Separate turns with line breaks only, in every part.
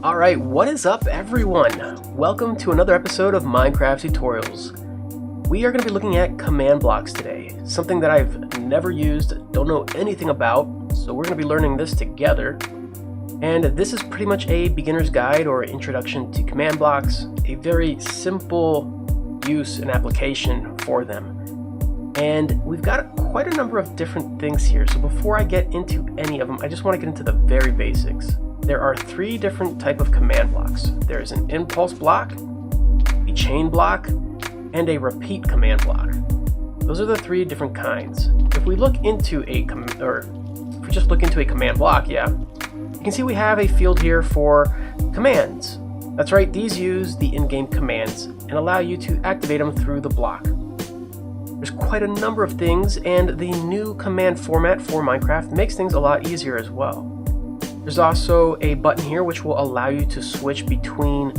Alright, what is up everyone? Welcome to another episode of Minecraft Tutorials. We are going to be looking at command blocks today, something that I've never used, don't know anything about, so we're going to be learning this together. And this is pretty much a beginner's guide or introduction to command blocks, a very simple use and application for them. And we've got quite a number of different things here, so before I get into any of them, I just want to get into the very basics. There are three different types of command blocks. There's an impulse block, a chain block, and a repeat command block. Those are the three different kinds. If we look into a command block, you can see we have a field here for commands. That's right, these use the in-game commands and allow you to activate them through the block. There's quite a number of things, and the new command format for Minecraft makes things a lot easier as well. There's also a button here which will allow you to switch between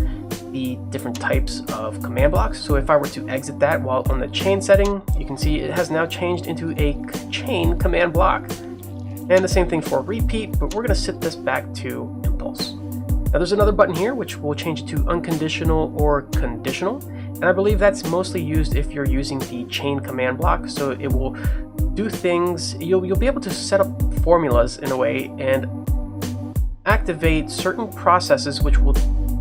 the different types of command blocks. So if I were to exit that while on the chain setting, you can see it has now changed into a chain command block. And the same thing for repeat, but we're going to set this back to impulse. Now there's another button here which will change it to unconditional or conditional. And I believe that's mostly used if you're using the chain command block. So it will do things, you'll be able to set up formulas in a way and activate certain processes which will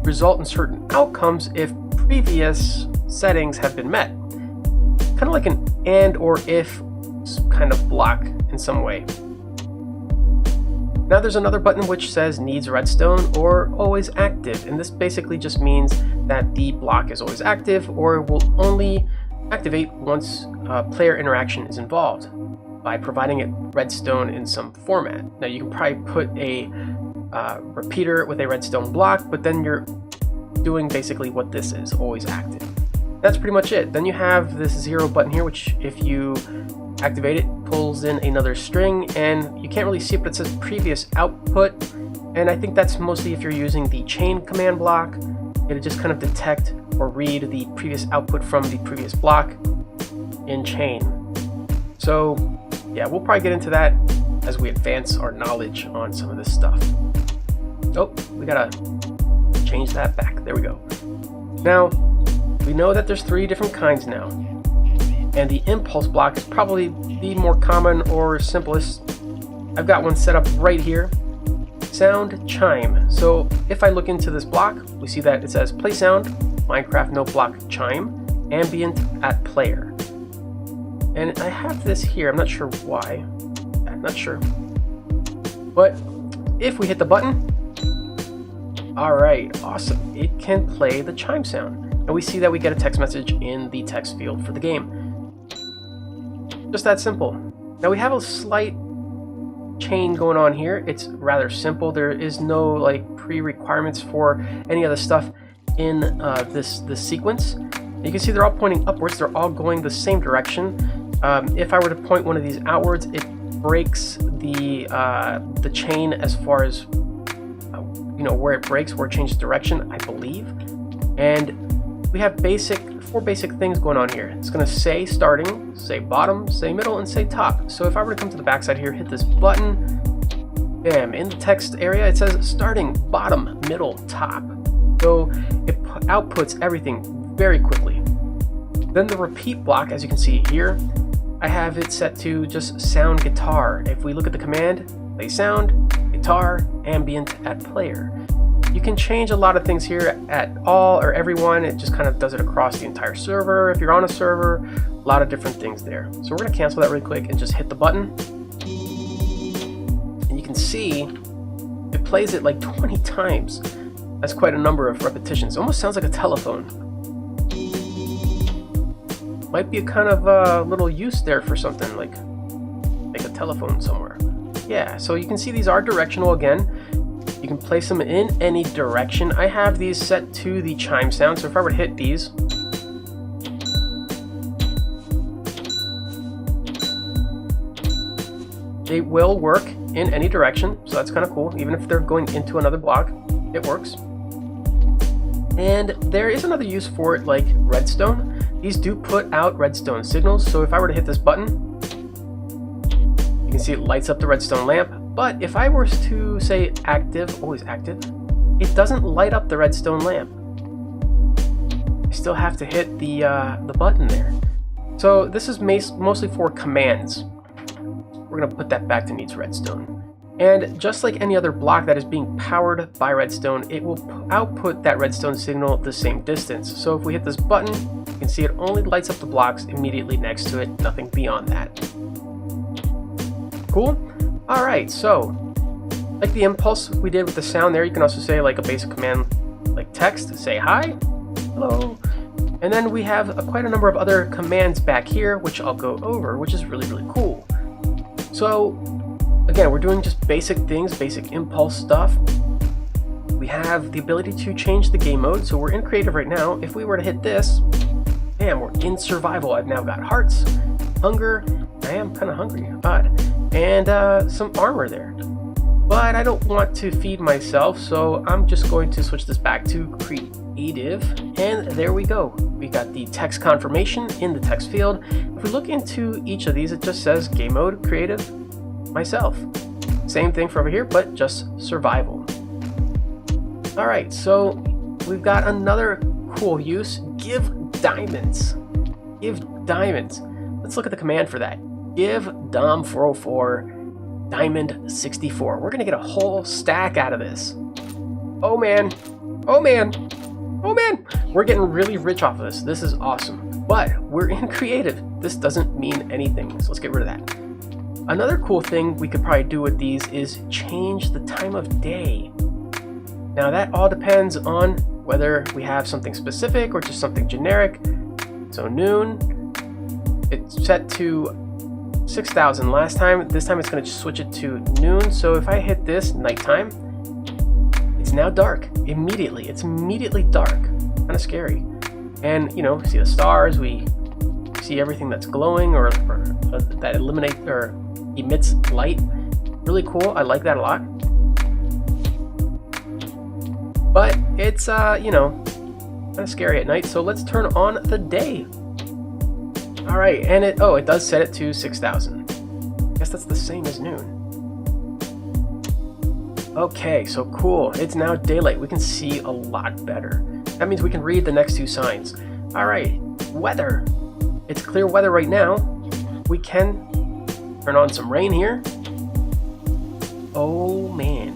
result in certain outcomes if previous settings have been met. Kind of like an and or if kind of block in some way. Now there's another button which says needs redstone or always active, and this basically just means that the block is always active or will only activate once player interaction is involved by providing it redstone in some format. Now you can probably put a repeater with a redstone block, but then you're doing basically what this is, always active. That's pretty much it. Then you have this 0 button here, which if you activate it, pulls in another string, and you can't really see it, but it says previous output, and I think that's mostly if you're using the chain command block. It'll just kind of detect or read the previous output from the previous block in chain. So yeah, we'll probably get into that as we advance our knowledge on some of this stuff. Oh, we gotta change that back. There we go. Now, we know that there's three different kinds now. And the impulse block is probably the more common or simplest. I've got one set up right here. Sound chime. So if I look into this block, we see that it says play sound, Minecraft no block chime, ambient at player. And I have this here, I'm not sure why. I'm not sure. But if we hit the button, alright, awesome. It can play the chime sound. And we see that we get a text message in the text field for the game. Just that simple. Now we have a slight chain going on here. It's rather simple. There is no like pre-requirements for any of the stuff in this sequence. You can see they're all pointing upwards. They're all going the same direction. If I were to point one of these outwards, it breaks the chain as far as where it breaks, where it changes direction, I believe. And we have four basic things going on here. It's going to say starting, say bottom, say middle, and say top. So if I were to come to the backside here, hit this button, bam, in the text area it says starting, bottom, middle, top. So it outputs everything very quickly. Then the repeat block, as you can see here, I have it set to just sound guitar. If we look at the command, play sound, guitar, ambient at player. You can change a lot of things here at all or everyone. It just kind of does it across the entire server. If you're on a server, a lot of different things there. So we're going to cancel that really quick and just hit the button. And you can see it plays it like 20 times. That's quite a number of repetitions. It almost sounds like a telephone. Might be a kind of little use there for something like a telephone somewhere. Yeah, so you can see these are directional again. You can place them in any direction. I have these set to the chime sound, so if I were to hit these, they will work in any direction, so that's kind of cool. Even if they're going into another block, it works. And there is another use for it, like redstone. These do put out redstone signals. So if I were to hit this button, you can see it lights up the redstone lamp. But if I were to say active, always active, it doesn't light up the redstone lamp. I still have to hit the button there. So this is mostly for commands. We're going to put that back to needs redstone. And just like any other block that is being powered by redstone, it will output that redstone signal the same distance. So if we hit this button, you can see it only lights up the blocks immediately next to it, nothing beyond that. Cool? Alright, so like the impulse we did with the sound there, you can also say like a basic command like text, say hi, hello. And then we have quite a number of other commands back here, which I'll go over, which is really, really cool. So again, we're doing just basic things, basic impulse stuff. We have the ability to change the game mode, so we're in creative right now. If we were to hit this, bam, we're in survival. I've now got hearts, hunger, I am kind of hungry, odd, and some armor there. But I don't want to feed myself, so I'm just going to switch this back to creative, and there we go. We got the text confirmation in the text field. If we look into each of these, it just says game mode, creative, myself. Same thing for over here, but just survival. Alright, so we've got another cool use, give diamonds. Give diamonds. Let's look at the command for that. Give dom404 diamond 64. We're gonna get a whole stack out of this. Oh man, oh man, oh man. We're getting really rich off of this. This is awesome. But we're in creative. This doesn't mean anything, so let's get rid of that. Another cool thing we could probably do with these is change the time of day. Now that all depends on whether we have something specific or just something generic. So noon, it's set to 6,000 last time. This time it's going to switch it to noon. So if I hit this nighttime, it's now dark immediately. It's immediately dark. Kind of scary. And you know, see the stars, we see everything that's glowing or that eliminates or emits light. Really cool. I like that a lot. But it's you know, kind of scary at night. So let's turn on the day. All right, and it does set it to 6,000. I guess that's the same as noon. Okay, so cool. It's now daylight. We can see a lot better. That means we can read the next two signs. All right, weather. It's clear weather right now. We can turn on some rain here. Oh man,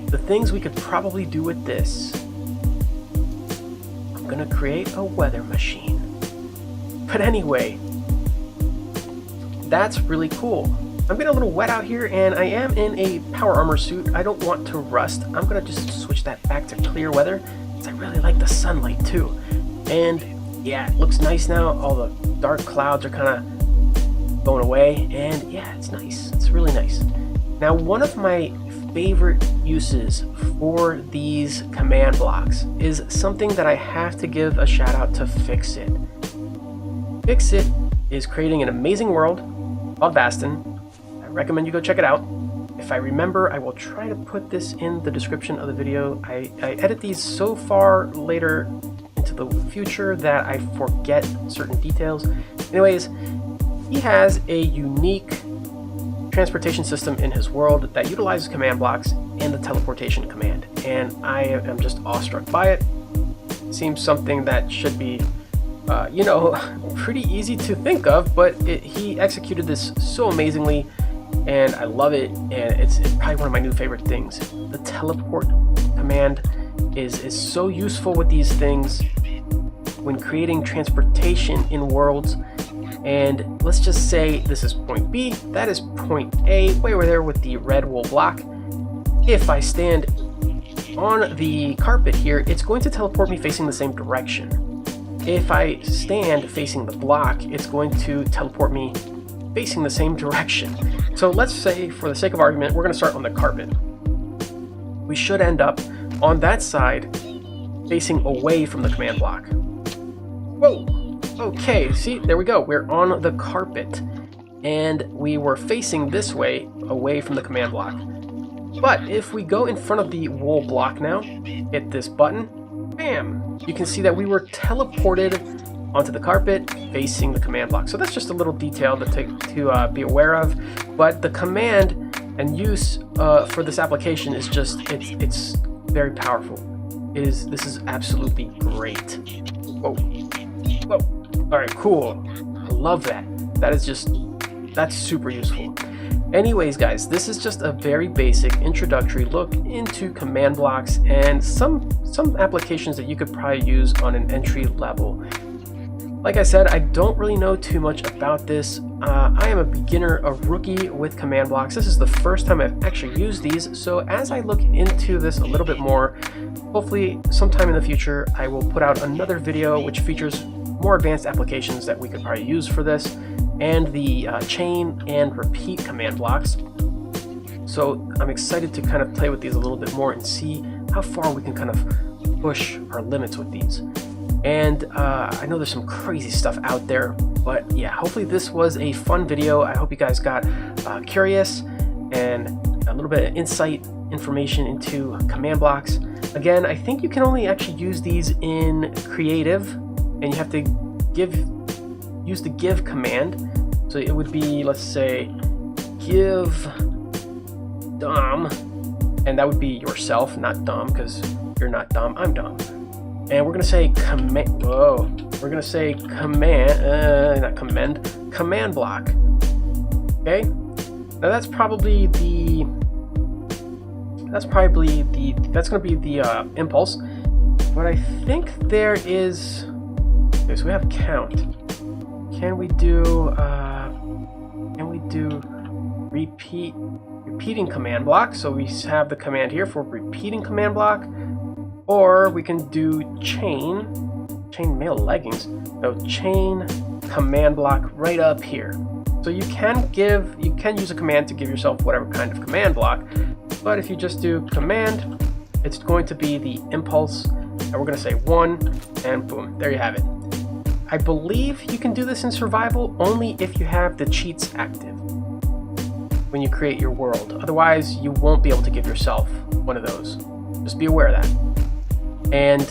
the things we could probably do with this. I'm gonna create a weather machine. But anyway, that's really cool. I'm getting a little wet out here and I am in a power armor suit. I don't want to rust. I'm gonna just switch that back to clear weather because I really like the sunlight too. And yeah, it looks nice now. All the dark clouds are kind of going away, and yeah, it's nice. It's really nice. Now, one of my favorite uses for these command blocks is something that I have to give a shout out to Fixit. Fixit is creating an amazing world called Baston. I recommend you go check it out. If I remember, I will try to put this in the description of the video. I edit these so far later into the future that I forget certain details. Anyways, he has a unique transportation system in his world that utilizes command blocks and the teleportation command, and I am just awestruck by it. It seems something that should be, you know, pretty easy to think of, but he executed this so amazingly, and I love it, and it's probably one of my new favorite things. The teleport command is so useful with these things when creating transportation in worlds. And let's just say this is point B, that is point A, way over there with the red wool block. If I stand on the carpet here, it's going to teleport me facing the same direction. If I stand facing the block, it's going to teleport me facing the same direction. So let's say, for the sake of argument, we're going to start on the carpet. We should end up on that side facing away from the command block. Whoa! Okay, see, there we go. We're on the carpet, and we were facing this way, away from the command block. But if we go in front of the wool block now, hit this button, bam! You can see that we were teleported onto the carpet facing the command block. So that's just a little detail to be aware of. But the command and use for this application is just, it's very powerful. This is absolutely great. Whoa. Whoa. All right, cool. I love that. That's super useful. Anyways, guys, this is just a very basic introductory look into command blocks and some applications that you could probably use on an entry level. Like I said, I don't really know too much about this. I am a beginner, a rookie with command blocks. This is the first time I've actually used these, so as I look into this a little bit more, hopefully sometime in the future I will put out another video which features more advanced applications that we could probably use for this, and the chain and repeat command blocks. So I'm excited to kind of play with these a little bit more and see how far we can kind of push our limits with these. And I know there's some crazy stuff out there, but yeah, hopefully this was a fun video. I hope you guys got curious and a little bit of insight information into command blocks. Again, I think you can only actually use these in creative, and you have to use the give command. So it would be, let's say, give Dom, and that would be yourself, not Dom, because you're not Dom, I'm Dom. And we're gonna say command. Whoa, we're gonna say command, not commend, command block. Okay. Now that's probably the. That's gonna be the impulse. But I think there is. Okay, so we have count. Can we do repeating command block? So we have the command here for repeating command block. Or we can do chain mail leggings. No, chain command block right up here. So you can use a command to give yourself whatever kind of command block, but if you just do command, it's going to be the impulse, and we're gonna say 1, and boom, there you have it. I believe you can do this in survival only if you have the cheats active when you create your world. Otherwise, you won't be able to give yourself one of those. Just be aware of that. And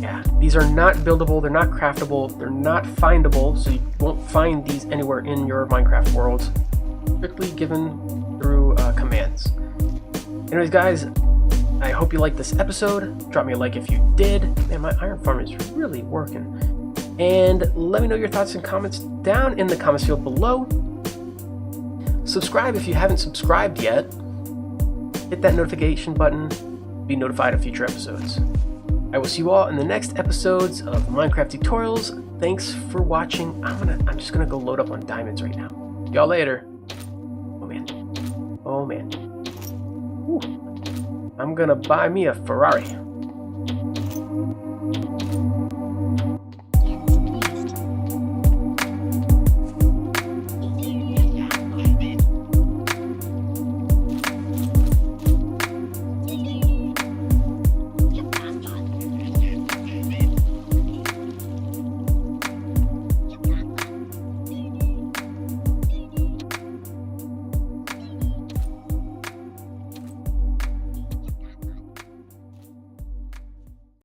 yeah, these are not buildable, they're not craftable, they're not findable, so you won't find these anywhere in your Minecraft worlds. Strictly given through commands. Anyways, guys, I hope you liked this episode. Drop me a like if you did. Man, my iron farm is really working. And let me know your thoughts and comments down in the comments field below. Subscribe if you haven't subscribed yet. Hit that notification button to be notified of future episodes. I will see you all in the next episodes of Minecraft tutorials. Thanks for watching. I'm just gonna go load up on diamonds right now. See y'all later. Oh man. Oh man. Whew. I'm gonna buy me a Ferrari.